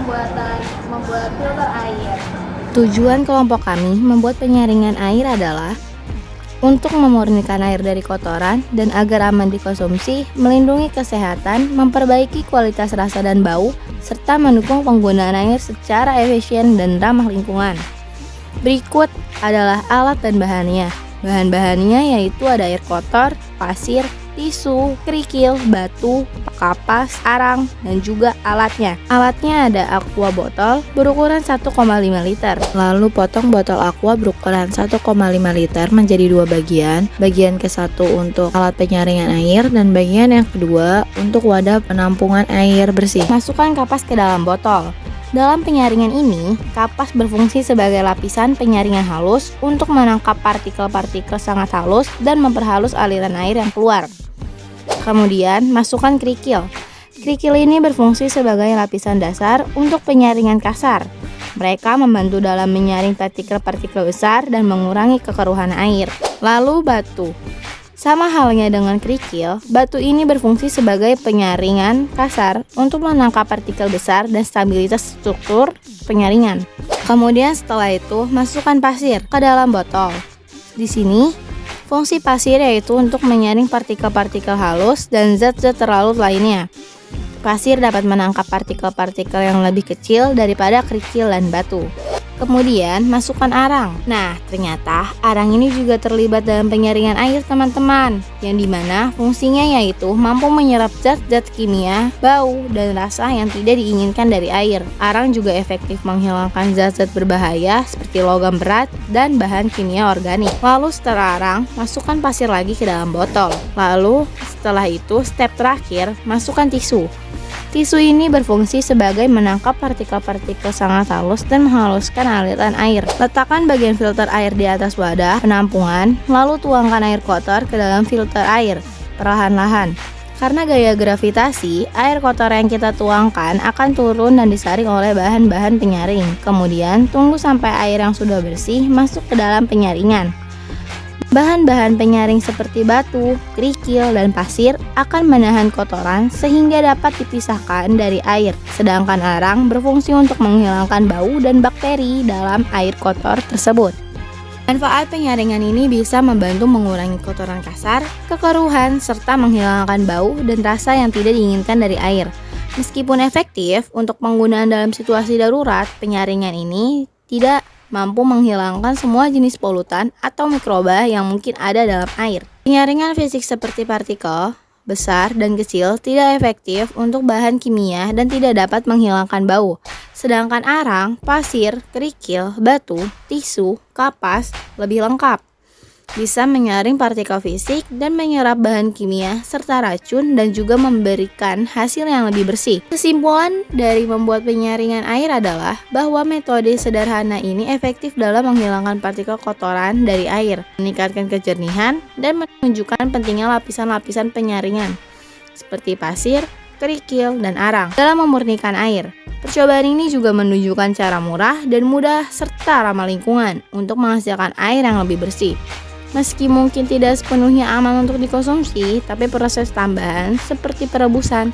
membuat filter air. Tujuan kelompok kami membuat penyaringan air adalah untuk memurnikan air dari kotoran dan agar aman dikonsumsi, melindungi kesehatan, memperbaiki kualitas rasa dan bau, serta mendukung penggunaan air secara efisien dan ramah lingkungan. Berikut adalah alat dan bahannya. Bahan-bahannya yaitu ada air kotor, pasir, tisu, kerikil, batu, kapas, arang, dan juga alatnya. Alatnya ada aqua botol berukuran 1,5 liter. Lalu potong botol aqua berukuran 1,5 liter menjadi dua bagian. Bagian ke-1 untuk alat penyaringan air dan bagian yang kedua untuk wadah penampungan air bersih. Masukkan kapas ke dalam botol. Dalam penyaringan ini, kapas berfungsi sebagai lapisan penyaringan halus untuk menangkap partikel-partikel sangat halus dan memperhalus aliran air yang keluar. Kemudian, masukkan kerikil. Kerikil ini berfungsi sebagai lapisan dasar untuk penyaringan kasar. Mereka membantu dalam menyaring partikel-partikel besar dan mengurangi kekeruhan air. Lalu batu. Sama halnya dengan kerikil, batu ini berfungsi sebagai penyaringan kasar untuk menangkap partikel besar dan stabilitas struktur penyaringan. Kemudian setelah itu, masukkan pasir ke dalam botol. Di sini, fungsi pasir yaitu untuk menyaring partikel-partikel halus dan zat-zat terlarut lainnya. Pasir dapat menangkap partikel-partikel yang lebih kecil daripada kerikil dan batu. Kemudian masukkan arang. Nah, ternyata arang ini juga terlibat dalam penyaringan air, teman-teman, yang dimana fungsinya yaitu mampu menyerap zat-zat kimia, bau, dan rasa yang tidak diinginkan dari air. Arang juga efektif menghilangkan zat-zat berbahaya seperti logam berat dan bahan kimia organik. Lalu setelah arang, masukkan pasir lagi ke dalam botol. Lalu setelah itu, step terakhir, masukkan tisu. Tisu ini berfungsi sebagai menangkap partikel-partikel sangat halus dan menghaluskan aliran air. Letakkan bagian filter air di atas wadah penampungan, lalu tuangkan air kotor ke dalam filter air perlahan-lahan. Karena gaya gravitasi, air kotor yang kita tuangkan akan turun dan disaring oleh bahan-bahan penyaring. Kemudian, tunggu sampai air yang sudah bersih masuk ke dalam penyaringan. Bahan-bahan penyaring seperti batu, kerikil, dan pasir akan menahan kotoran sehingga dapat dipisahkan dari air. Sedangkan arang berfungsi untuk menghilangkan bau dan bakteri dalam air kotor tersebut. Manfaat penyaringan ini bisa membantu mengurangi kotoran kasar, kekeruhan, serta menghilangkan bau dan rasa yang tidak diinginkan dari air. Meskipun efektif untuk penggunaan dalam situasi darurat, penyaringan ini tidak mampu menghilangkan semua jenis polutan atau mikroba yang mungkin ada dalam air. Penyaringan fisik seperti partikel besar dan kecil tidak efektif untuk bahan kimia dan tidak dapat menghilangkan bau. Sedangkan arang, pasir, kerikil, batu, tisu, kapas lebih lengkap. Bisa menyaring partikel fisik dan menyerap bahan kimia serta racun dan juga memberikan hasil yang lebih bersih. Kesimpulan dari membuat penyaringan air adalah bahwa metode sederhana ini efektif dalam menghilangkan partikel kotoran dari air, meningkatkan kejernihan, dan menunjukkan pentingnya lapisan-lapisan penyaringan seperti pasir, kerikil, dan arang dalam memurnikan air. Percobaan ini juga menunjukkan cara murah dan mudah serta ramah lingkungan untuk menghasilkan air yang lebih bersih. Meski mungkin tidak sepenuhnya aman untuk dikonsumsi, tapi proses tambahan seperti perebusan